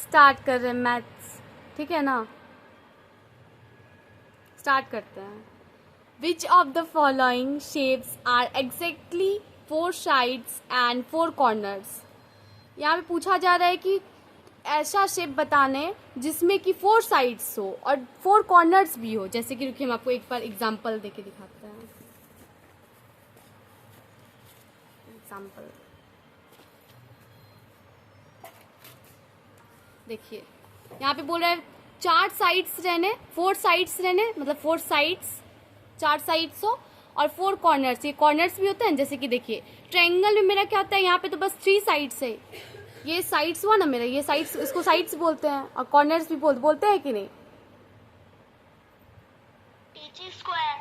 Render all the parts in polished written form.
Start कर रहे हैं मैथ्स, ठीक है ना। स्टार्ट करते हैं। Which of the following shapes are exactly 4 sides and 4 corners. यहाँ पे पूछा जा रहा है कि ऐसा शेप बताने जिसमें कि 4 साइड्स हो और 4 कॉर्नर्स भी हो। जैसे कि रुकिए हम आपको एक बार एग्जांपल देके दिखाते हैं। एग्जांपल देखिए, यहाँ पे बोल रहा है 4 साइड्स रहने, 4 साइड्स रहने, मतलब 4 साइड्स, 4 साइड्स हो और 4 कॉर्नर्स। ये कॉर्नर्स भी होते हैं। जैसे कि देखिए ट्रायंगल में मेरा क्या होता है, यहाँ पे तो बस 3 साइड्स है। ये साइड्स हुआ ना मेरा, ये साइड्स, इसको साइड्स बोलते हैं और कॉर्नर्स भी बोलते हैं कि नहीं। स्क्वायर।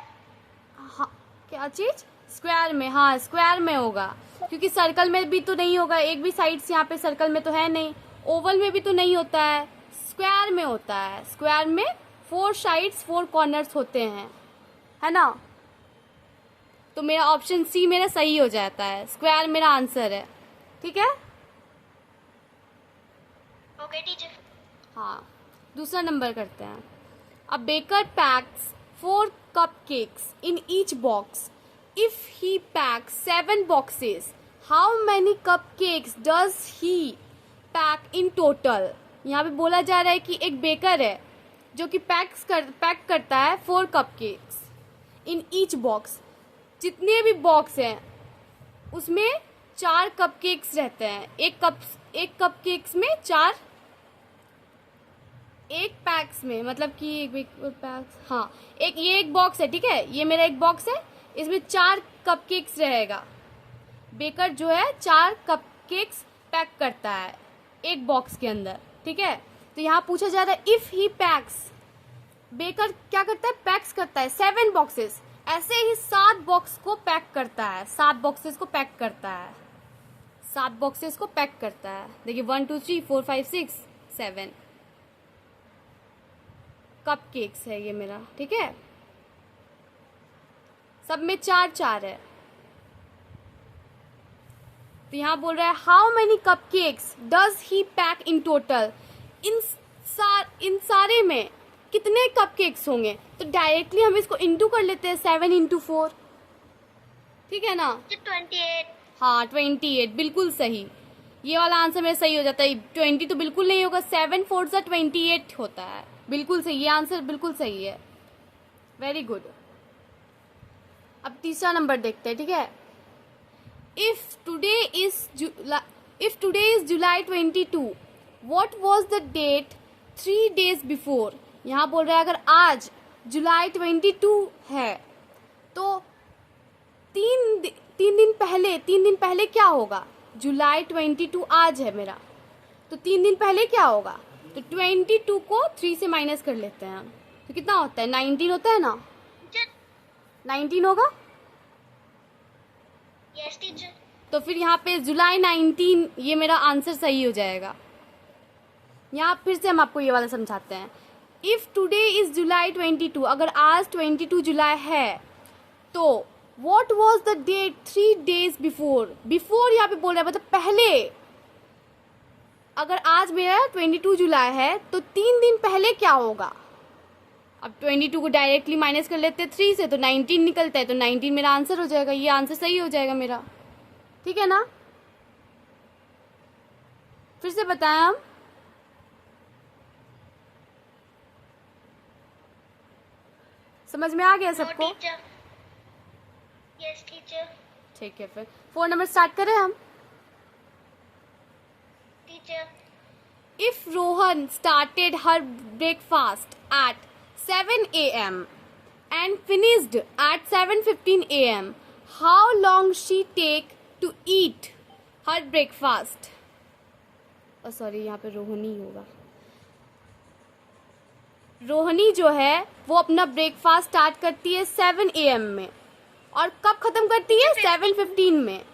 हाँ, क्या चीज? स्क्वायर में, हाँ स्क्वायर में होगा, क्योंकि सर्कल में भी तो नहीं होगा, एक भी साइड्स यहाँ पे सर्कल में तो है नहीं, ओवल में भी तो नहीं होता है, स्क्वायर में होता है। स्क्वायर में 4 साइड्स 4 कॉर्नर्स होते हैं, है ना। तो मेरा ऑप्शन सी मेरा सही हो जाता है, स्क्वायर मेरा आंसर है, ठीक है। Okay teacher. हाँ, दूसरा नंबर करते हैं। A baker PACS 4 cupcakes in each box. If he packs 7 boxes, how many cupcakes does he pack in total? यहाँ पे बोला जा रहा है कि एक बेकर है जो कि पैक करता है 4 cupcakes in each box. जितने भी बॉक्स हैं उसमें 4 cupcakes रहते हैं। एक कपकेक्स में 4, एक पैक्स में, मतलब कि एक पैक्स, हाँ ये एक बॉक्स है, ठीक है, ये मेरा एक बॉक्स है, इसमें 4 कपकेक्स रहेगा। बेकर जो है 4 कपकेक्स पैक करता है एक बॉक्स के अंदर, ठीक है। तो यहाँ पूछा जा रहा है इफ ही पैक्स, बेकर क्या करता है, पैक्स करता है 7 बॉक्सेस, ऐसे ही 7 बॉक्स को पैक करता है, 7 बॉक्सेस को पैक करता है, 7 बॉक्सेस को पैक करता है। देखिए 1 2 3 4 5 6 7 कपकेक्स है ये मेरा, ठीक है। सब में 4 है। तो यहाँ बोल रहा है how many cupcakes does he pack in total. इन सारे में कितने कपकेक्स होंगे। तो डायरेक्टली हम इसको इंटू कर लेते हैं, 7 × 4, ठीक है ना। 28। हाँ 28, बिल्कुल सही। ये वाला आंसर मेरा सही हो जाता है। 20 तो बिल्कुल नहीं होगा, 7 4 28 होता है, बिल्कुल सही। ये आंसर बिल्कुल सही है, वेरी गुड। अब तीसरा नंबर देखते हैं, ठीक है। If today is July 22, what was the date 3 days before. यहाँ बोल रहा है अगर आज जुलाई 22 है तो 3 दिन पहले क्या होगा। जुलाई 22 आज है मेरा, तो 3 दिन पहले क्या होगा। तो 22 को 3 से माइनस कर लेते हैं हम, तो कितना होता है, 19 होता है ना, 19 होगा। Yes teacher. तो फिर यहाँ पे जुलाई 19, ये मेरा आंसर सही हो जाएगा। यहाँ फिर से हम आपको ये वाला समझाते हैं। इफ टुडे इज जुलाई 22, अगर आज 22 जुलाई है तो what was the date 3 days before. Before यहाँ पे बोल रहा है मतलब पहले। अगर आज मेरा 22 जुलाई है तो 3 दिन पहले क्या होगा। अब 22 को डायरेक्टली माइनस कर लेते हैं 3 से, तो 19 निकलता है, तो 19 मेरा आंसर हो जाएगा। ये आंसर सही हो जाएगा मेरा, ठीक है ना। फिर से बताएं हम। समझ में आ गया सबको? Yes teacher. ठीक है, फिर 4 नंबर स्टार्ट करें हम। Teacher, If Rohan started her breakfast at 7 a.m. and finished at 7:15 a.m., how long she take to eat her breakfast? Sorry, यहाँ पे रोहिणी होगा। रोहिणी जो है वो अपना ब्रेकफास्ट स्टार्ट करती है 7 a.m. में और कब खत्म करती है, 7:15 में।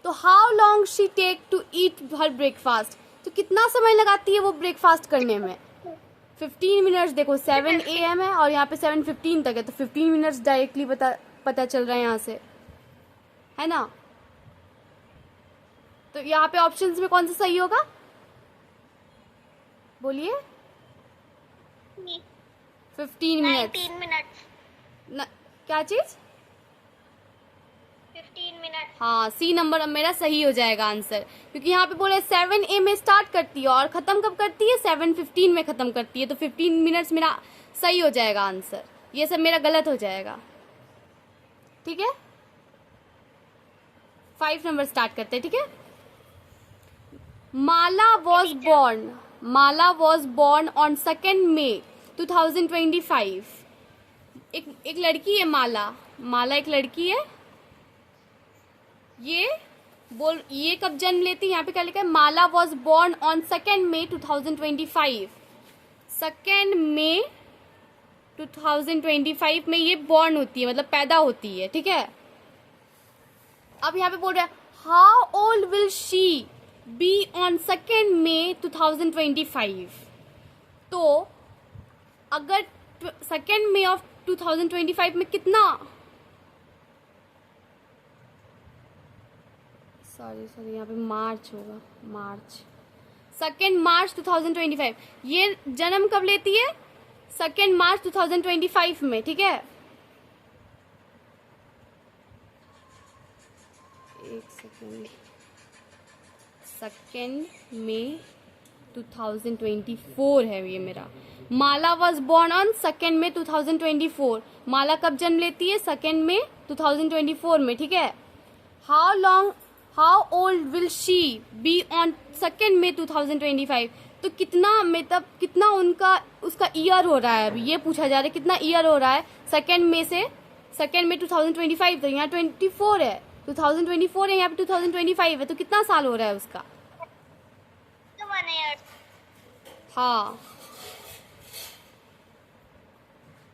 तो how long she take to eat her breakfast, तो कितना समय लगाती है वो ब्रेकफास्ट करने में। 15 मिनट्स। देखो 7 a.m. है और यहाँ पे 7:15 तक है, तो 15 मिनट्स डायरेक्टली पता चल रहा है यहाँ से, है ना। तो यहाँ पे ऑप्शंस में कौन सा सही होगा। बोलिए। 15 मिनट्स। 19 मिनट्स। क्या चीज? 15 मिनट्स। हाँ, सी नंबर अब मेरा सही हो जाएगा आंसर, क्योंकि यहाँ पे बोले 7 AM में स्टार्ट करती है और खत्म कब करती है? 7:15 में खत्म करती है, तो 15 मिनट्स मेरा सही हो जाएगा आंसर। ये सब मेरा गलत हो जाएगा, ठीक है। 5 नंबर स्टार्ट करते हैं, ठीक है। माला वॉज बॉर्न ऑन 2 May 2025। एक लड़की है माला एक लड़की है। ये कब जन्म लेती है? यहाँ पे क्या लिखा है? माला was born on 2 May 2025। 2 May 2025 में ये बॉर्न होती है, मतलब पैदा होती है, ठीक है। अब यहाँ पे बोल रहा है how old will she be on 2 May 2025। तो अगर 2 May ऑफ 2025 में कितना, सॉरी यहाँ पे मार्च होगा, 2 March 2025। ये जन्म कब लेती है? 2 March 2025 में, ठीक है। एक सेकेंड, 2 May 2024 है ये मेरा। माला वॉज बॉर्न ऑन 2 May 2024। माला कब जन्म लेती है? 2 May 2024 में, ठीक है। How old will she be on 2 May 2025। तो कितना, मतलब कितना उसका ईयर हो रहा है, अभी ये पूछा जा रहा है कितना ईयर हो रहा है 2 May से 2 May 2025। तो यहाँ 24 है, 2024 है, यहाँ पे 2025 है, तो कितना साल हो रहा है उसका? 1 year। हाँ,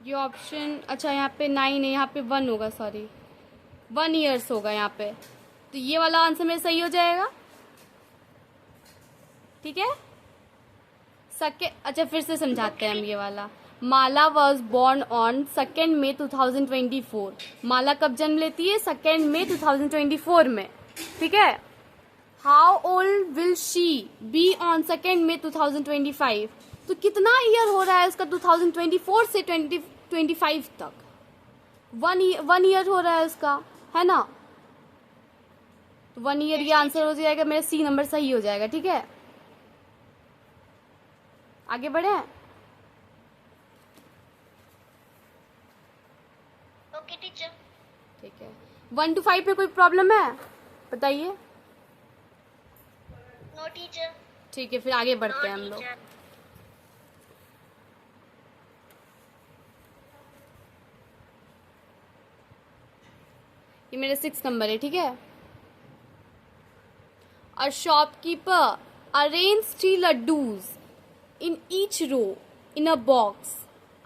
ये ऑप्शन, अच्छा यहाँ पे 9 है, यहाँ पे 1 होगा, सॉरी 1 years होगा यहाँ पे। तो ये वाला आंसर मेरा सही हो जाएगा, ठीक है। अच्छा फिर से समझाते हैं हम ये वाला। माला वॉज बॉर्न ऑन 2 May 2024। माला कब जन्म लेती है? 2 May 2024 में, ठीक है। How old will she be on 2 May 2025। तो कितना ईयर हो रहा है उसका 2024 से 2025 तक? 1 year हो रहा है उसका, है ना। तो 1 year ये आंसर हो जाएगा मेरा, सी नंबर सही हो जाएगा, ठीक है। आगे बढ़े। Okay teacher. ठीक है, 1 to 5 पे कोई प्रॉब्लम है बताइए। No teacher. ठीक है, फिर आगे बढ़ते हैं हम लोग। ये मेरा 6 नंबर है, ठीक है। A shopkeeper arranged 3 laddus in each row in a box,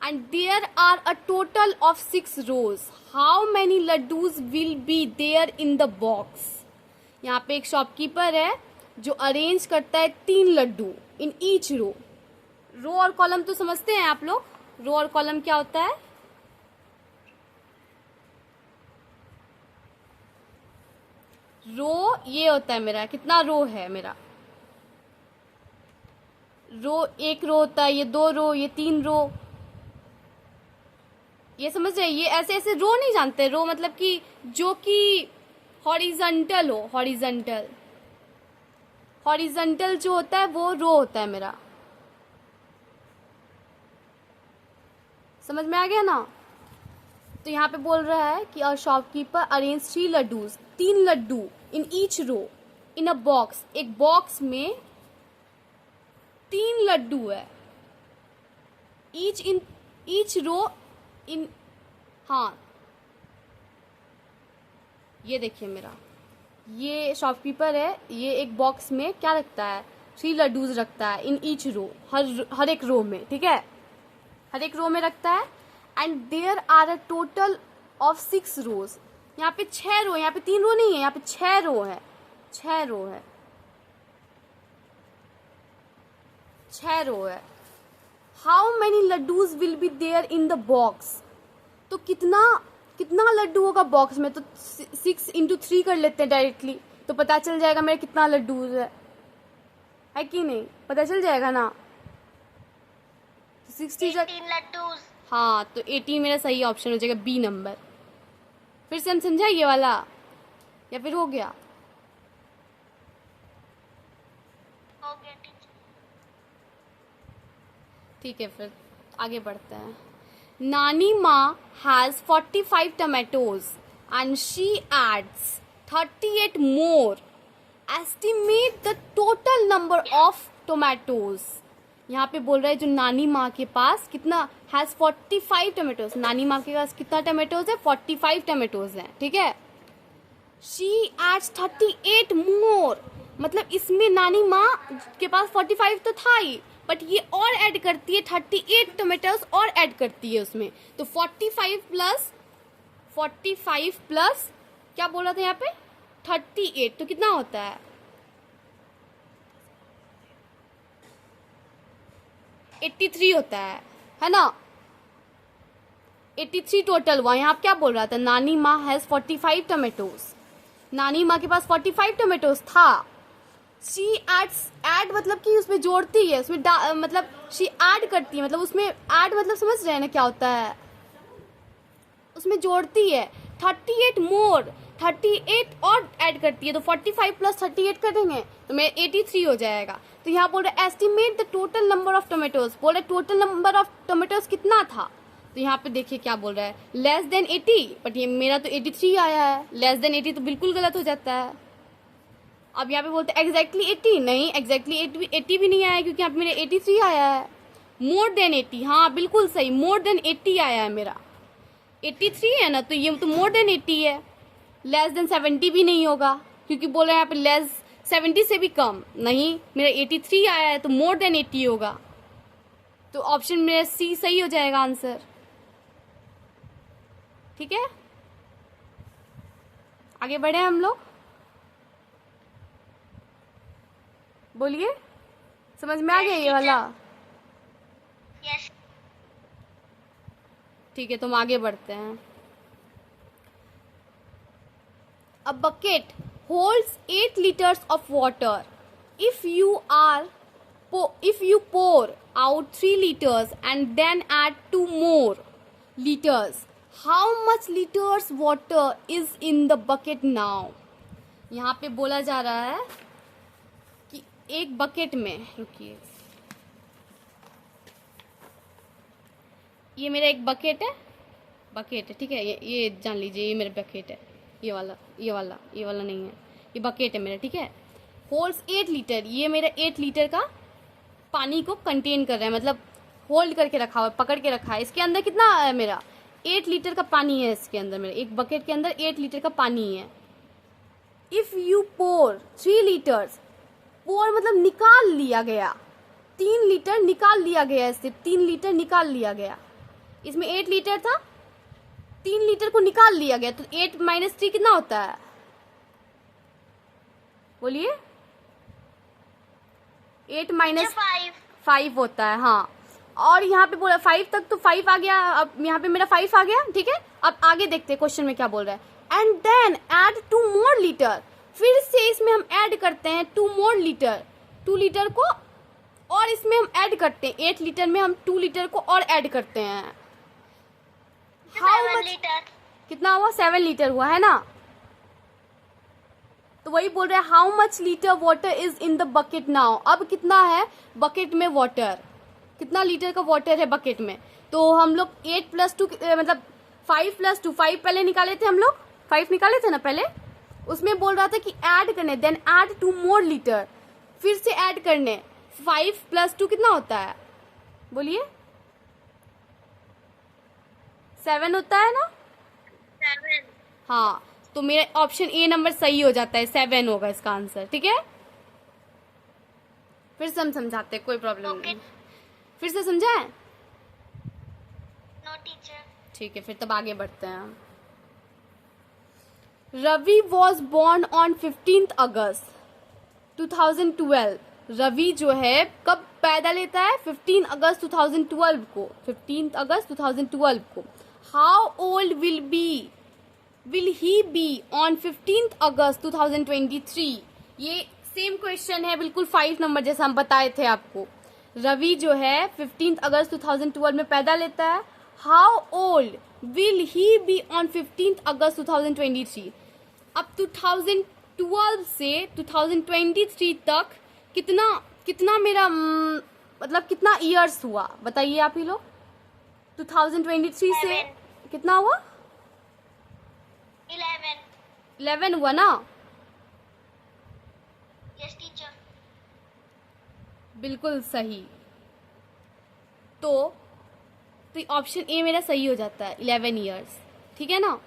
and there are a total of 6 rows. How many laddus will be there in the box? यहाँ पे एक शॉपकीपर है जो अरेंज करता है 3 लड्डू इन ईच रो। रो और कॉलम तो समझते हैं आप लोग, रो और कॉलम क्या होता है? रो ये होता है मेरा, कितना रो है मेरा? रो 1 रो होता है, ये 2 रो, ये 3 रो, ये समझ रहे? ये ऐसे ऐसे रो नहीं जानते। रो मतलब कि जो कि हॉरिजॉन्टल हो, हॉरिजॉन्टल जो होता है वो रो होता है मेरा। समझ में आ गया ना। तो यहाँ पे बोल रहा है कि a shopkeeper arrange 3 laddoos, 3 laddoo in each row in a box. एक बॉक्स में 3 लड्डू है, ईच रो इन, हाँ ये देखिए मेरा, ये शॉपकीपर है, ये एक बॉक्स में क्या रखता है? 3 लड्डूज रखता है इन ईच रो, हर एक रो में, ठीक है, हर एक रो में रखता है। And there are a total of 6 rows. यहाँ पे 6 रो, यहाँ पे 3 रो नहीं है, यहाँ पे 6 रो है, 6 रो है, 6 रो है। How many laddoos will be there in the box. तो कितना लड्डू होगा बॉक्स में? तो 6 into 3 कर लेते हैं डायरेक्टली, तो पता चल जाएगा मेरा कितना लड्डू है कि नहीं? पता चल जाएगा ना। 60 जा 18 laddus. हाँ, तो 18 मेरा सही ऑप्शन हो जाएगा, बी नंबर। फिर से हम समझा ये वाला, या फिर हो गया? Okay, teacher. ठीक है, फिर आगे बढ़ते हैं। नानी माँ has 45 tomatoes and she adds 38 more. Estimate the total number of tomatoes. यहाँ पे बोल रहा है जो नानी माँ के पास कितना हैज 45 टमेटोज, नानी माँ के पास कितना टमेटोज है? 45 टमेटोज है, ठीक है। शी एड्स 38 मोर, मतलब इसमें नानी माँ के पास 45 तो था ही, बट ये और ऐड करती है, 38 टोमेटोज और ऐड करती है उसमें। तो 45 प्लस क्या बोला था यहाँ पे? 38, तो कितना होता है? 83 होता है ना? 83 टोटल हुआ। यहाँ क्या बोल रहा था? नानी माँ हैज 45 टोमेटोज, नानी माँ के पास 45 टोमेटोज था। शी एड्स, ऐड मतलब कि उसमें जोड़ती है, उसमें मतलब शी ऐड करती है, मतलब उसमें ऐड मतलब समझ रहे हैं ना क्या होता है? उसमें जोड़ती है। 38 मोर, 38 और ऐड करती है, तो 45 प्लस 38 करेंगे तो मेरा 83 हो जाएगा। तो यहाँ बोल रहे estimate the total number of tomatoes, बोल रहे टोटल नंबर ऑफ टोमेटोज कितना था। तो यहाँ पे देखिए क्या बोल रहा है, लेस देन 80, बट ये मेरा तो 83 आया है। लेस देन 80 तो बिल्कुल गलत हो जाता है। अब यहाँ पे बोलते हैं एग्जैक्टली 80, नहीं एग्जैक्टली 80 भी नहीं आया, क्योंकि यहाँ पे मेरे 83 आया है। मोर देन 80, हाँ बिल्कुल सही, मोर देन 80 आया है मेरा। 83 है ना, तो ये तो मोर देन 80 है। लेस देन 70 भी नहीं होगा, क्योंकि बोल रहे हैं यहाँ पे लेस 70 से भी कम, नहीं मेरा 83 आया है तो मोर देन 80 होगा। तो ऑप्शन मेरा सी सही हो जाएगा आंसर, ठीक है। आगे बढ़े हम लोग, बोलिए, समझ में आ गया ये वाला? Yes. ठीक है, तो हम आगे बढ़ते हैं। A bucket holds 8 liters of water. If you pour out 3 liters and then add 2 more liters, how much liters water is in the bucket now? यहाँ पे बोला जा रहा है कि एक बकेट में, रुकिए, ये मेरा एक बकेट है, ठीक है, ये जान लीजिए, ये मेरा बकेट है, ये वाला नहीं है, ये बकेट है मेरा, ठीक है। होल्ड्स 8 लीटर, ये मेरा 8 लीटर का पानी को कंटेन कर रहा है, मतलब होल्ड करके रखा हुआ है, पकड़ के रखा है। इसके अंदर कितना है मेरा? 8 लीटर का पानी है इसके अंदर, मेरे एक बकेट के अंदर 8 लीटर का पानी है। इफ यू पोर 3 लीटर्स, पोर मतलब निकाल लिया गया, 3 लीटर निकाल लिया गया, इससे 3 लीटर निकाल लिया गया। इसमें 8 लीटर था, 3 लीटर को निकाल लिया गया, तो 8 माइनस 3 कितना होता है? बोलिए। 8 माइनस 5 होता है, हाँ। और यहाँ पे बोला 5 तक, तो 5 आ गया, अब यहाँ पे मेरा 5 आ गया, ठीक है। अब आगे देखते हैं क्वेश्चन में क्या बोल रहा है। And then add 2 more litre, फिर से इसमें हम ऐड करते हैं 2 मोर लीटर, 2 लीटर को और इसमें हम ऐड करते हैं, 8 लीटर में हम 2 लीटर को और ऐड करते हैं। हाउ मच, कितना हुआ? 7 लीटर हुआ है ना। तो वही बोल रहे हैं how much litre water is in the bucket now. अब कितना है बकेट में वाटर, कितना लीटर का वाटर है बकेट में? तो हम लोग 8 + 2 मतलब 5 + 2, 5 पहले निकाले थे हम लोग, 5 निकाले थे ना पहले। उसमें बोल रहा था कि ऐड करने, देन ऐड 2 मोर लीटर, फिर से ऐड करने। 5 + 2 कितना होता है? बोलिए। 7 होता है ना? 7. हाँ, तो मेरा ऑप्शन ए नंबर सही हो जाता है, 7 होगा इसका आंसर, ठीक है। फिर से हम समझाते हैं, कोई प्रॉब्लम नहीं, फिर से समझाएं? No, teacher. ठीक है, फिर तब आगे बढ़ते हैं हम। रवि वॉज बॉर्न ऑन 15 अगस्त 2012। रवि जो है कब पैदा लेता है? 15 अगस्त 2012 को, 15 अगस्त 2012 को। How old will he be on 15 अगस्त 2023? ये सेम क्वेश्चन है, बिल्कुल 5 नंबर जैसा हम बताए थे आपको। रवि जो है 15 अगस्त 2012 में पैदा लेता है. How old will he be on 15 अगस्त 2023? अब 2012 से 2023 तक कितना कितना मेरा मतलब कितना ईयर्स हुआ बताइए आप ही लोग. 2023 से 11. कितना हुआ? 11. 11 हुआ ना. Yes, teacher. बिल्कुल सही. तो ऑप्शन ए मेरा सही हो जाता है 11 ईयर्स. ठीक है ना.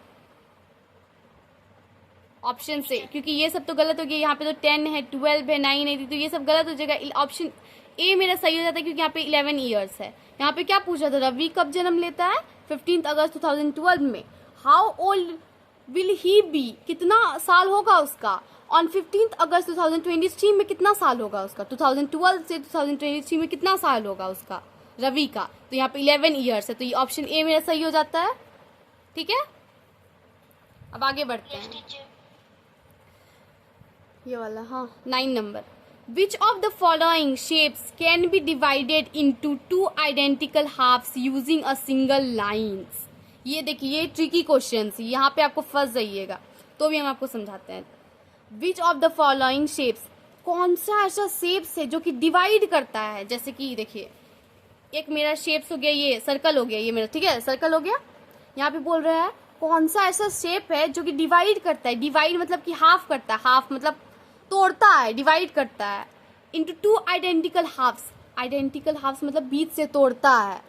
ऑप्शन से, क्योंकि ये सब तो गलत हो गया. यहाँ पे तो 10 है, 12 है, 9 है, तो ये सब गलत हो जाएगा. ऑप्शन ए मेरा सही हो जाता है क्योंकि यहाँ पे 11 ईयर्स है. यहाँ पे क्या पूछा था? रवि कब जन्म लेता है? 15 अगस्त 2012 में. How old will he be, कितना साल होगा उसका ऑन 15 अगस्त 2023 में? कितना साल होगा उसका 2012 से 2023 में? कितना साल होगा उसका रवि का? तो यहाँ पे 11 ईयर्स है. तो ये ऑप्शन ए मेरा सही हो जाता है. ठीक है. अब आगे बढ़ते Yes, हैं. teacher. ये वाला, हाँ, 9 number. Which of the following shapes can be divided into 2 identical halves using a single lines? ये देखिए, ये ट्रिकी क्वेश्चन, यहाँ पे आपको फंस जाइएगा, तो भी हम आपको समझाते हैं. Which of the following shapes, कौन सा ऐसा शेप्स है जो कि डिवाइड करता है? जैसे कि देखिए, एक मेरा शेप्स हो गया, ये सर्कल हो गया, ये मेरा, ठीक है, सर्कल हो गया. यहाँ पे बोल रहा है कौन सा ऐसा शेप है जो कि डिवाइड करता है. डिवाइड मतलब कि हाफ करता है. हाफ मतलब तोड़ता है, डिवाइड करता है. Into 2 identical halves. Identical halves मतलब बीच से तोड़ता है.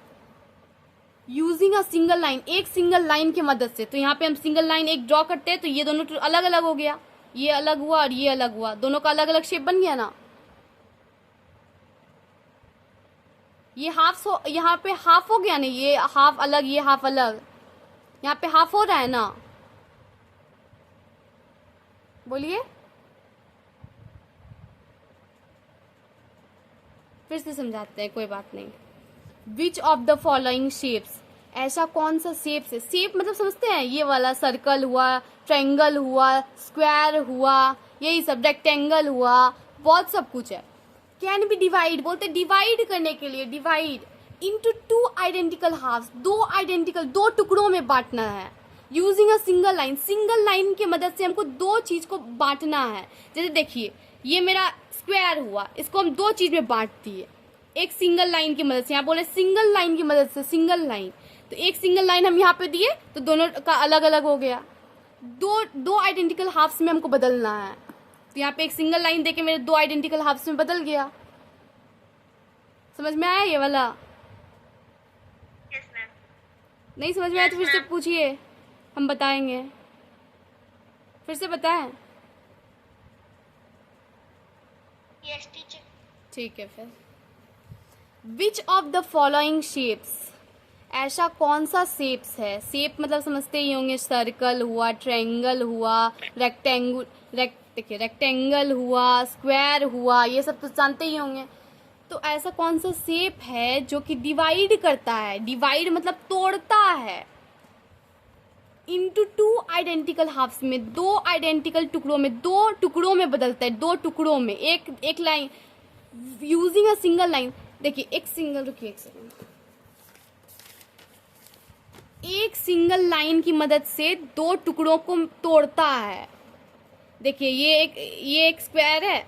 यूजिंग अ सिंगल लाइन, एक सिंगल लाइन की मदद से. तो यहाँ पे हम सिंगल लाइन एक ड्रॉ करते हैं, तो ये दोनों अलग अलग हो गया. ये अलग हुआ और ये अलग हुआ, दोनों का अलग अलग शेप बन गया ना. ये हाफ हो, यहाँ पे हाफ हो गया ना, ये हाफ अलग, ये हाफ अलग. यहाँ पे हाफ हो रहा है ना. बोलिए, फिर से समझाते हैं, कोई बात नहीं. विच ऑफ द फॉलोइंग शेप्स, ऐसा कौन सा शेप्स है? शेप मतलब समझते हैं, ये वाला सर्कल हुआ, ट्रायंगल हुआ, स्क्वायर हुआ, यही सब, रेक्टेंगल हुआ, बहुत सब कुछ है. कैन बी डिवाइड, बोलते डिवाइड करने के लिए, डिवाइड इनटू 2 आइडेंटिकल हाफ्स, दो टुकड़ों में बांटना है. Using a single line, single line की मदद से हमको दो चीज को बांटना है. जैसे देखिए, ये मेरा स्क्वायर हुआ, इसको हम दो चीज में बांट दिए एक सिंगल लाइन की मदद से. यहाँ बोले सिंगल लाइन की मदद से, सिंगल लाइन, तो एक सिंगल लाइन हम यहाँ पे दिए तो दोनों का अलग अलग हो गया. दो आइडेंटिकल हाफ्स में हमको बदलना है. तो यहाँ पे एक सिंगल लाइन देके मेरे 2 आइडेंटिकल हाफ्स में बदल गया. समझ में आया ये वाला? Yes, ma'am. नहीं समझ में आया तो फिर से पूछिए, हम बताएंगे. फिर से बताएं. Yes, teacher. ठीक है. फिर विच ऑफ द फॉलोइंग शेप्स, ऐसा कौन सा शेप्स है? शेप मतलब समझते ही होंगे, सर्कल हुआ, ट्रायंगल हुआ, रेक्टेंगल हुआ, स्क्वायर हुआ, ये सब तो जानते ही होंगे. तो ऐसा कौन सा शेप है जो कि डिवाइड करता है? डिवाइड मतलब तोड़ता है. इंटू 2 आइडेंटिकल हाफ्स में, 2 आइडेंटिकल टुकड़ों में, 2 टुकड़ों में बदलता है, 2 टुकड़ों में, एक line, using a single line. देखिए, एक सेकंड, एक सिंगल लाइन की मदद से 2 टुकड़ों को तोड़ता है. देखिए, ये एक स्क्वायर है,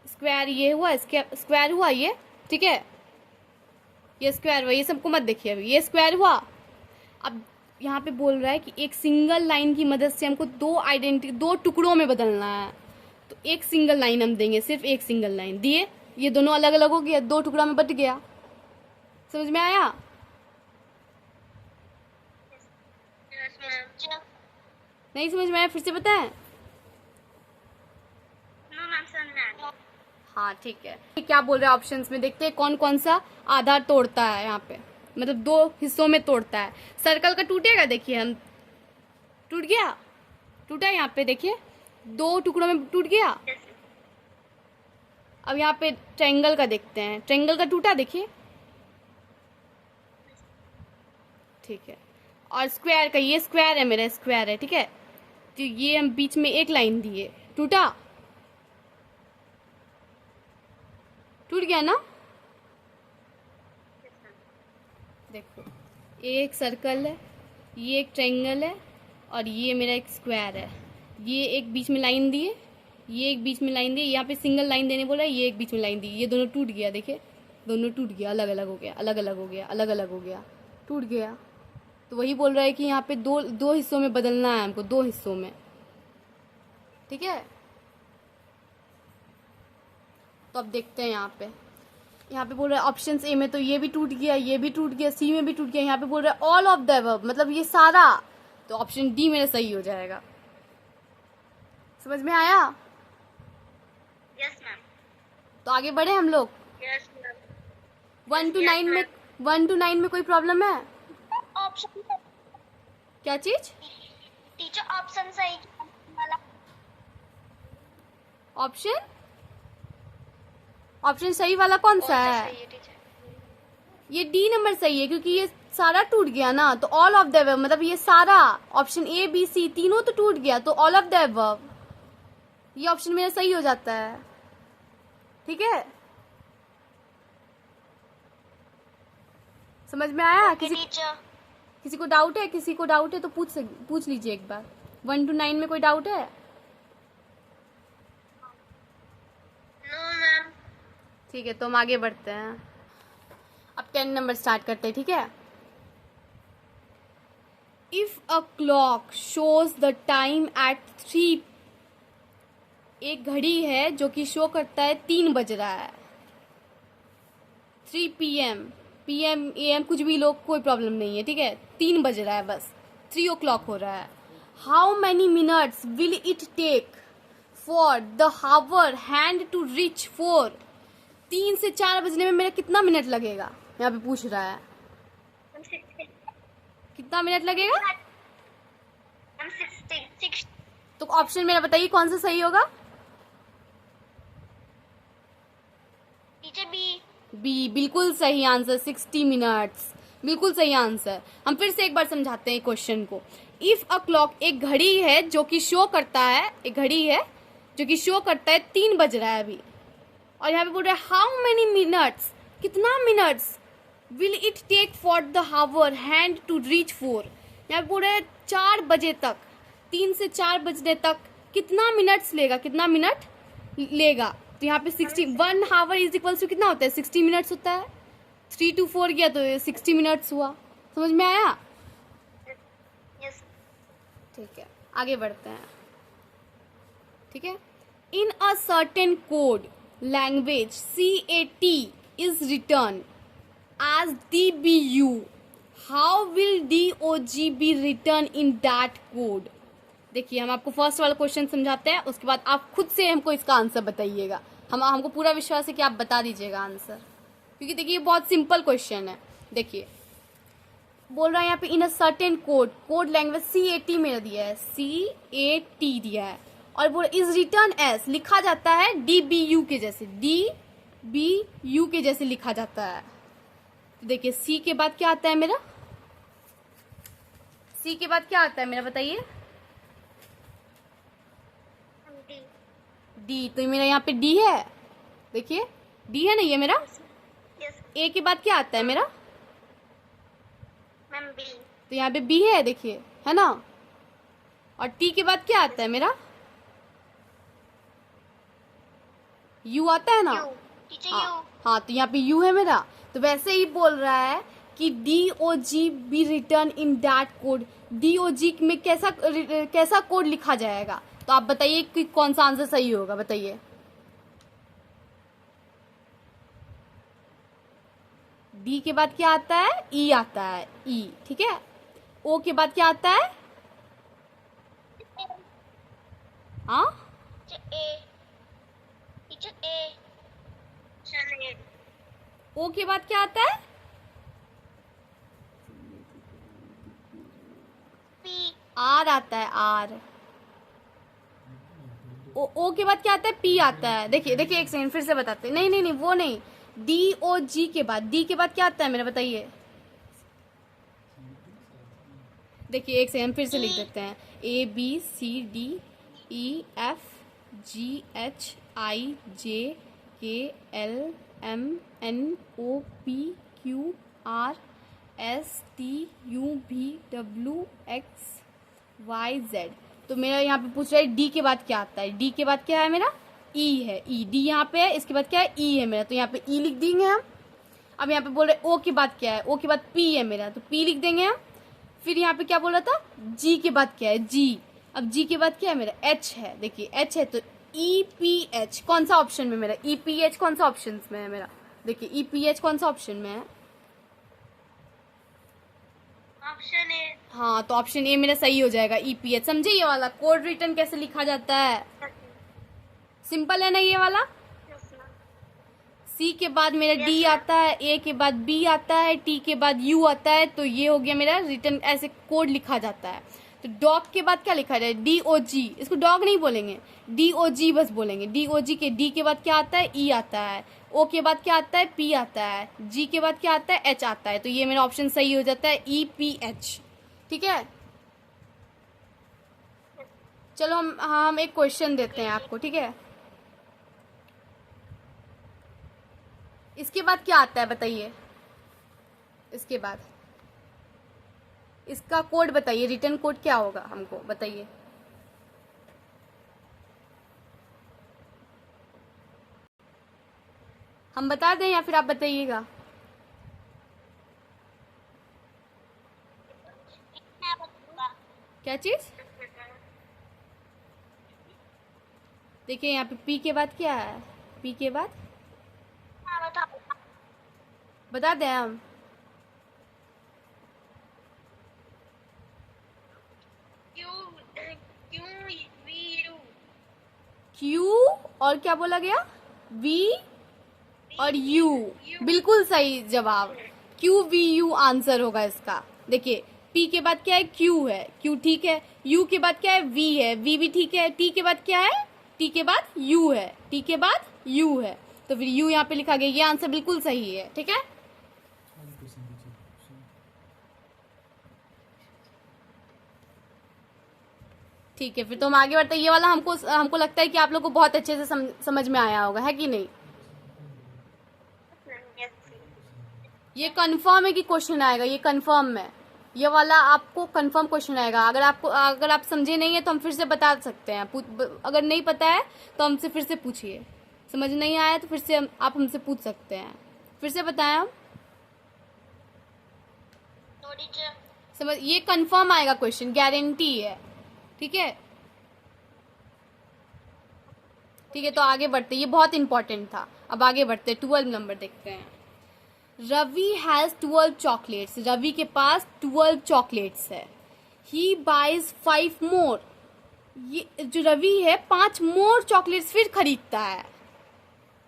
स्क्वायर ये हुआ, स्क्वायर हुआ ये, ठीक है, ये स्क्वायर हुआ, ये सबको मत देखिए अभी, ये स्क्वायर हुआ. अब यहाँ पे बोल रहा है कि एक सिंगल लाइन की मदद से हमको 2 टुकड़ों में बदलना है. तो एक सिंगल लाइन हम देंगे, सिर्फ एक सिंगल लाइन दिए, ये दोनों अलग अलग हो गया, 2 टुकड़ा में बट गया. समझ में आया? Yes, ma'am. नहीं समझ में आया? फिर से बताएं. No, ma'am, son, ma'am. हाँ, ठीक है. क्या बोल रहा है ऑप्शंस में, देखते हैं कौन कौन सा आधार तोड़ता है. यहाँ पे मतलब 2 हिस्सों में तोड़ता है. सर्कल का टूटेगा, देखिए, हम टूट गया, टूटा. यहाँ पे देखिए 2 टुकड़ों में टूट गया. Yes. अब यहाँ पे ट्रायंगल का देखते हैं, ट्रायंगल का टूटा, देखिए, ठीक है. और स्क्वायर का, ये स्क्वायर है, मेरा स्क्वायर है, ठीक है, तो ये हम बीच में एक लाइन दिए, टूटा. टूट गया ना? Yes, ma'am. देखो, ये एक सर्कल है, ये एक ट्रायंगल है, और ये मेरा एक स्क्वायर है। ये एक बीच में लाइन दी है, ये एक बीच में लाइन दी है, यहाँ पे सिंगल लाइन देने बोला है, ये एक बीच में लाइन दी, ये दोनों टूट गया। देखिए, दोनों टूट गया, अलग अलग हो गया, अलग अलग हो गया, अलग अलग हो गया, टूट गया। तो वही बोल रहा है कि यहाँ पे दो दो हिस्सों में बदलना है हमको, 2 हिस्सों में। ठीक है, तो अब देखते हैं यहाँ पे बोल रहा है ऑप्शन ए में तो ये भी टूट गया, ये भी टूट गया, सी में भी टूट गया। यहाँ पे बोल रहा है ऑल ऑफ द अबव, मतलब ये सारा। तो ऑप्शन डी मेरा सही हो जाएगा। समझ में आया? Yes, ma'am. तो आगे बढ़े हम लोग। Yes, ma'am. 1 to 9 में 1 to 9 में कोई प्रॉब्लम है? Option. क्या चीज? Teacher, option सही वाला. ऑप्शन सही वाला कौन सा है? सही है टीचर. ये डी नंबर सही है, क्योंकि ये सारा टूट गया ना। तो ऑल ऑफ द अबव मतलब ये सारा, ऑप्शन ए बी सी तीनों तो टूट गया, तो ऑल ऑफ द अबव ये ऑप्शन मेरा सही हो जाता है। ठीक है, समझ में आया? टीचर. किसी को डाउट है? किसी को डाउट है तो पूछ लीजिए एक बार। 1 to 9 में कोई डाउट है? No, ma'am. ठीक है, तो हम आगे बढ़ते हैं। अब 10 नंबर स्टार्ट करते हैं। ठीक है, if a clock shows the time at 3, एक घड़ी है जो कि शो करता है 3 बज रहा है, 3 PM AM कुछ भी लोग, कोई प्रॉब्लम नहीं है। ठीक है, 3 बज रहा है, बस 3 o'clock हो रहा है। How many minutes will it take for the hour hand to reach 4? 3 से 4 बजने में मेरा कितना मिनट लगेगा, यहाँ पे पूछ रहा है। I'm 16. कितना मिनट लगेगा? I'm 16. तो ऑप्शन मेरा बताइए कौन सा सही होगा? Teacher B. बी बिल्कुल सही आंसर, 60 मिनट्स बिल्कुल सही आंसर। हम फिर से एक बार समझाते हैं क्वेश्चन को। इफ अ क्लॉक, एक घड़ी है जो कि शो करता है, एक घड़ी है जो कि शो करता है 3 बज रहा है अभी, और यहाँ पे बोल रहा है हाउ मेनी मिनट्स, कितना minutes, will it take for the hour hand to reach 4? यहाँ पे बोल रहा है 4 बजे तक, 3 से 4 बजने तक कितना मिनट्स लेगा, कितना मिनट लेगा। तो यहाँ पे 1 हावर इज इक्वल टू कितना होता है, 60 मिनट्स होता है। 3 to 4 गया तो 60 मिनट्स हुआ। समझ में आया? यस. ठीक है, आगे बढ़ते हैं। ठीक है, in a certain code language CAT is return as DBU, how will DOG be return in that code? देखिए, हम आपको फर्स्ट वाला क्वेश्चन समझाते हैं, उसके बाद आप खुद से हमको इसका आंसर बताइएगा। हमको पूरा विश्वास है कि आप बता दीजिएगा आंसर, क्योंकि देखिए ये बहुत सिंपल क्वेश्चन है। देखिए बोल रहा है यहाँ पे in a certain code language CAT मेरा दिया है, CAT दिया है, और बोल इज रिटर्न एस, लिखा जाता है DBU के जैसे, DBU के जैसे लिखा जाता है। तो देखिए सी के बाद क्या आता है मेरा, सी के बाद क्या आता है मेरा, बताइए। डी. डी, तो मेरा यहाँ पे डी है, देखिए डी है ना ये मेरा। यस. ए के बाद क्या आता है मेरा, मैम बी. तो यहाँ पे बी है, देखिए है ना। और टी के बाद क्या आता है मेरा, यू आता है ना। यू. Teacher you. हाँ, तो यहाँ पे यू है मेरा। तो वैसे ही बोल रहा है कि DOG be return in that code. DOG में कैसा कोड लिखा जाएगा, तो आप बताइए कि कौन सा आंसर सही होगा, बताइए। डी के बाद क्या आता है, ई आता है, ई, ठीक है। ओ के बाद क्या आता है, हाँ टीचर ए. टीचर ए. चलिए. ओ के बाद क्या आता है, पी. आर आता है, आर। ओ के बाद क्या आता है, पी आता है। देखिए देखिए एक सेकंड फिर से बताते हैं, नहीं नहीं नहीं वो नहीं, DOG के बाद, डी के बाद क्या आता है मेरा, बताइए। देखिए एक सेकंड फिर से लिख देते हैं, ABCDEFGHIJ KLMNOPQRSTUVWXYZ। तो मेरा यहाँ पे पूछ रहा है डी के बाद क्या आता है। डी के बाद क्या है मेरा? ई है। ई, डी यहाँ पे है, इसके बाद क्या है? ई है मेरा, तो यहाँ पे ई लिख देंगे हम। अब यहाँ पे बोल रहे ओ के बाद क्या है? ओ के बाद पी है मेरा, तो पी लिख देंगे हम। फिर यहाँ पे क्या बोल रहा था? जी के बाद क्या है? जी। अब जी के बाद क्या है मेरा? एच है। देखिए एच है, तो ई पी एच कौन सा ऑप्शन में मेरा? ई पी एच कौन सा ऑप्शन में है मेरा? देखिए ई पी एच कौन सा ऑप्शन में है? Option A. हाँ, तो ऑप्शन ए मेरा सही हो जाएगा, ई पी एच। समझे ये वाला कोड रिटर्न कैसे लिखा जाता है? सिंपल है ना ये वाला? Yes ma'am. सी के बाद मेरा Yes, डी sir. आता है, ए के बाद बी आता है, टी के बाद यू आता है, तो ये हो गया मेरा रिटर्न। ऐसे कोड लिखा जाता है। तो डॉग के बाद क्या लिखा जाए? डी ओ जी। इसको डॉग नहीं बोलेंगे, डी ओ जी बस बोलेंगे। डी ओ जी के डी के बाद क्या आता है? ई आता है। ओ के बाद क्या आता है? पी आता है। जी के बाद क्या आता है? एच आता है। तो ये मेरा ऑप्शन सही हो जाता है, ई पी एच। ठीक है, चलो हम एक क्वेश्चन देते हैं आपको, ठीक है? इसके बाद क्या आता है बताइए? इसके बाद इसका कोड बताइए, रिटर्न कोड क्या होगा हमको बताइए। हम बता दें या फिर आप बताइएगा? मैं बताऊंगा। क्या चीज? देखिए यहाँ पे पी के बाद क्या है? पी के बाद हाँ बताओ। बता दें हम? Q Q V U. Q और क्या बोला गया? वी और यू। बिल्कुल सही जवाब, क्यू वी यू आंसर होगा इसका। देखिए पी के बाद क्या है? क्यू है, क्यू ठीक है। यू के बाद क्या है? वी है, वी भी ठीक है। टी के बाद क्या है? टी के बाद यू है, टी के बाद यू है, तो फिर यू यहाँ पे लिखा गया। ये आंसर बिल्कुल सही है, ठीक है? ठीक है, फिर तो हम आगे बढ़ते हैं। ये वाला हमको लगता है कि आप लोग को बहुत अच्छे से समझ में आया होगा, है कि नहीं? यस। ये कंफर्म है कि क्वेश्चन आएगा, ये कंफर्म है। ये वाला आपको कंफर्म क्वेश्चन आएगा। अगर आप समझे नहीं है तो हम फिर से बता सकते हैं। अगर नहीं पता है तो हमसे फिर से पूछिए। समझ नहीं आया तो फिर से आप हमसे पूछ सकते हैं। फिर से बताएं हम। No teacher. समझ, ये कंफर्म आएगा क्वेश्चन, गारंटी है, ठीक है? ठीक है, तो आगे बढ़ते, ये बहुत इंपॉर्टेंट था। अब आगे बढ़ते, 12 नंबर देखते हैं। Ravi has 12 chocolates. रवि के पास 12 चॉकलेट्स है। ही बाइज 5 मोर। ये जो रवि है 5 मोर चॉकलेट्स फिर खरीदता है।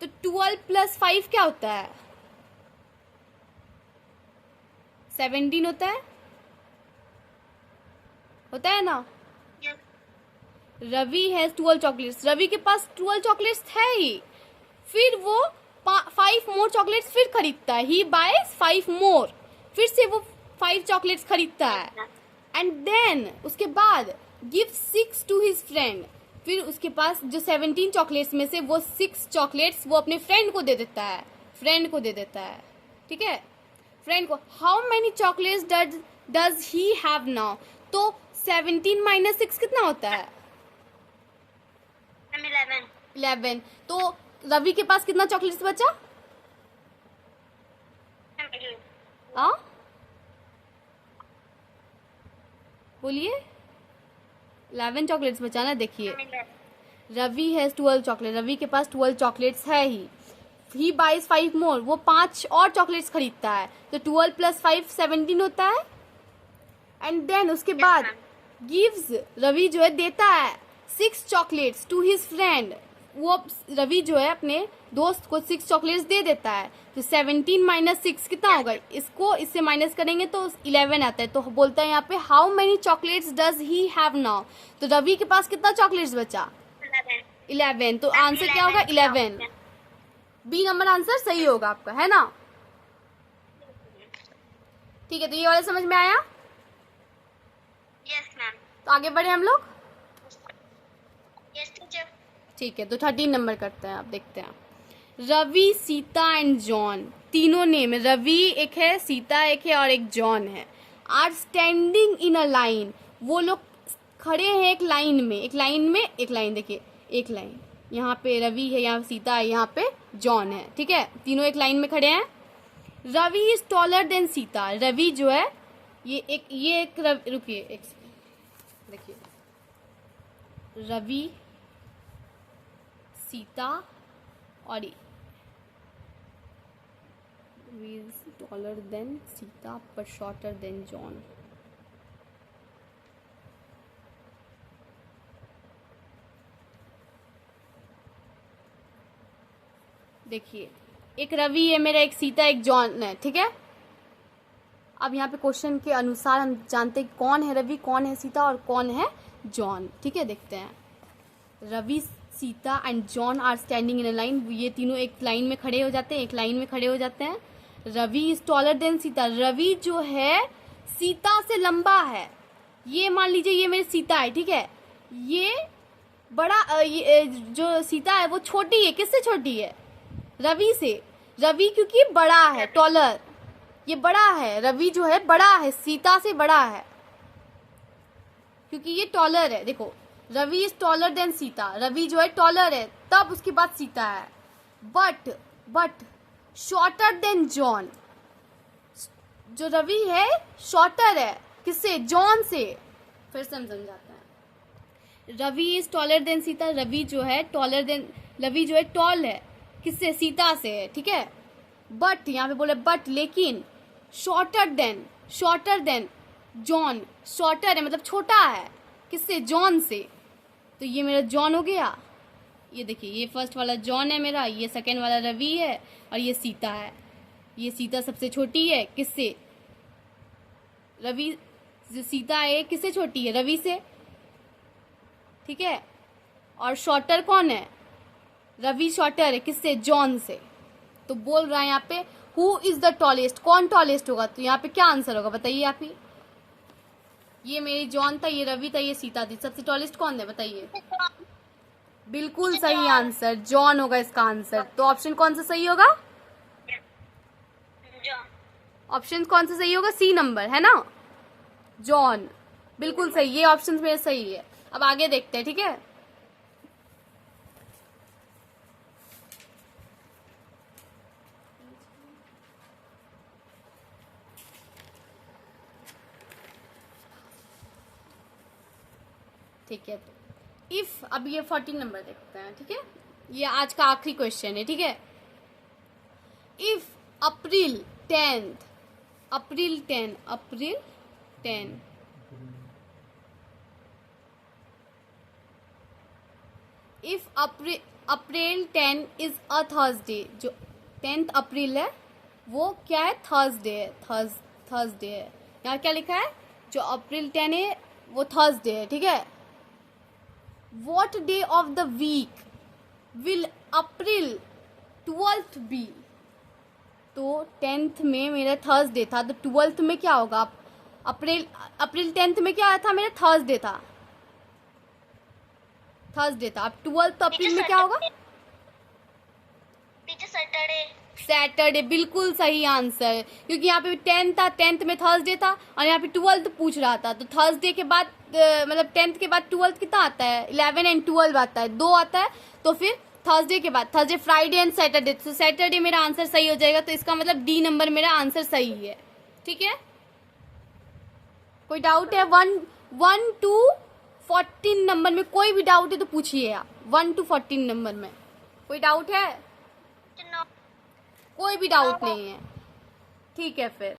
तो 12 प्लस 5 क्या होता है? 17 होता है, होता है ना? Yes. Ravi has 12 chocolates. Ravi के पास 12 चॉकलेट्स है ही, फिर वो 5 मोर चॉकलेट्स फिर खरीदता है। ही बाइज 5 मोर, फिर से वो 5 चॉकलेट्स खरीदता है। एंड देन उसके बाद गिव 6 टू हिज फ्रेंड। फिर उसके पास जो 17 चॉकलेट्स में से वो 6 चॉकलेट्स वो अपने फ्रेंड को दे देता है। फ्रेंड को दे देता है, ठीक है? फ्रेंड को। How many chocolates does he have now? तो 17 माइनस 6 कितना होता है? 11। 11। तो रवि के पास कितना चॉकलेट्स बचा? हाँ बोलिए। 11 चॉकलेट्स बचा ना। देखिए रवि हैज 12 चॉकलेट। रवि के पास 12 चॉकलेट्स है ही बाइज 5 मोर। वो 5 और चॉकलेट्स खरीदता है। तो 12 प्लस 5 17 होता है। एंड देन उसके बाद गिव्स, रवि जो है देता है 6 चॉकलेट्स टू हिज फ्रेंड। वो रवि जो है अपने दोस्त को 6 चॉकलेट्स दे देता है। तो 17 माइनस 6 कितना होगा? इसको इससे माइनस करेंगे तो 11 आता है। तो बोलता है यहाँ पे how many chocolates does he have now? तो रवि के पास कितना चॉकलेट्स बचा? 11। तो आंसर क्या होगा? 11। बी नंबर आंसर सही होगा आपका, है ना? ठीक है, तो ये वाला समझ में आया? Yes ma'am. तो आगे बढ़े हम लोग। Yes teacher. ठीक है, तो 13 नंबर करते हैं, आप देखते हैं। रवि, सीता एंड जॉन, तीनों नेम है। रवि एक है, सीता एक है और एक जॉन है। Are standing in a line, वो लोग खड़े हैं एक लाइन में, एक लाइन देखिए, एक लाइन, यहाँ पे रवि है, यहाँ सीता है, यहाँ पे जॉन है, ठीक है, तीनों एक लाइन में खड़े हैं। Ravi is taller than Sita, Ravi जो है ये एक रुकिए एक सेकंड, देखिए रवि, सीता और Ravi is taller than Sita पर शॉर्टर देन जॉन। देखिए एक रवि है मेरा, एक सीता, एक जॉन है, ठीक है। अब यहाँ पे क्वेश्चन के अनुसार हम जानते हैं कौन है रवि, कौन है सीता और कौन है जॉन, ठीक है। देखते हैं, Ravi, Sita and John are standing in a line, ये तीनों एक लाइन में खड़े हो जाते हैं, एक लाइन में खड़े हो जाते हैं। Ravi is taller than Sita, Ravi जो है सीता से लंबा है। ये मान लीजिए ये मेरी सीता है, ठीक है, ये बड़ा ये जो सीता है वो छोटी है, किससे छोटी है, रवि से। रवि क्योंकि बड़ा है, टॉलर, ये बड़ा है, रवि जो है बड़ा है, सीता से बड़ा है, क्योंकि ये टॉलर है। देखो Ravi is taller than Sita, Ravi जो है टॉलर है, तब उसके बाद सीता है। बट शॉर्टर देन जॉन, जो रवि है शॉर्टर है, किससे, जॉन से। फिर से हम समझाते हैं, Ravi is taller than Sita, Ravi जो है टॉल है, किससे, सीता से है, ठीक है। बट यहाँ पे बोले बट, लेकिन शॉर्टर देन जॉन, शॉर्टर है मतलब छोटा है, किससे, जॉन से। तो ये मेरा जॉन हो गया, ये देखिए ये फर्स्ट वाला जॉन है मेरा, ये सेकेंड वाला रवि है और ये सीता है। ये सीता सबसे छोटी है, किससे, रवि, जो सीता है किससे छोटी है, रवि से, ठीक है। और शॉर्टर कौन है, रवि शॉर्टर है, किससे, जॉन से। तो बोल रहा है यहाँ पे हु इज द टॉलेस्ट, कौन टॉलेस्ट होगा, तो यहाँ पे क्या आंसर होगा बताइए आप ही। ये मेरी जॉन था, ये रवि था, ये सीता थी, सबसे टॉलेस्ट कौन है बताइए। बिल्कुल सही आंसर, जॉन होगा इसका आंसर। तो ऑप्शन कौन सा सही होगा, जॉन। ऑप्शन कौन सा सही होगा, सी नंबर है ना, जॉन, बिल्कुल सही, ये ऑप्शन मेरे सही है। अब आगे देखते हैं, ठीक है। ठीक है, तो इफ, अब ये 14 नंबर देखते हैं, ठीक है, ये आज का आखिरी क्वेश्चन है, ठीक है। If April 10 if April 10 is a Thursday, जो 10 अप्रैल है वो क्या है, थर्सडे है, थर्सडे है। यहाँ क्या लिखा है, जो अप्रैल 10 है वो थर्सडे है, ठीक है। What day of the week will April 12th be? तो 10th में मेरा थर्सडे था, तो 12th में क्या होगा, अप्रैल 10th में क्या आया था, मेरा थर्सडे था, अब 12th अप्रैल में क्या होगा, टीचर सैटरडे। सैटरडे, बिल्कुल सही आंसर, क्योंकि यहाँ पे 10 था, 10th में थर्सडे था, और यहाँ पे 12th पूछ रहा था, तो थर्सडे के बाद मतलब 10th के बाद 12th कितना आता है, 11 एंड 12 आता है, 2 आता है, तो फिर थर्सडे के बाद थर्सडे, फ्राइडे एंड सैटरडे, तो सैटरडे मेरा आंसर सही हो जाएगा। तो इसका मतलब डी नंबर मेरा आंसर सही है, ठीक है। कोई डाउट है, 1 to 14 नंबर में कोई भी डाउट है तो पूछिए आप, 1 to 14 नंबर में कोई डाउट है, कोई भी डाउट नहीं है, ठीक है फिर।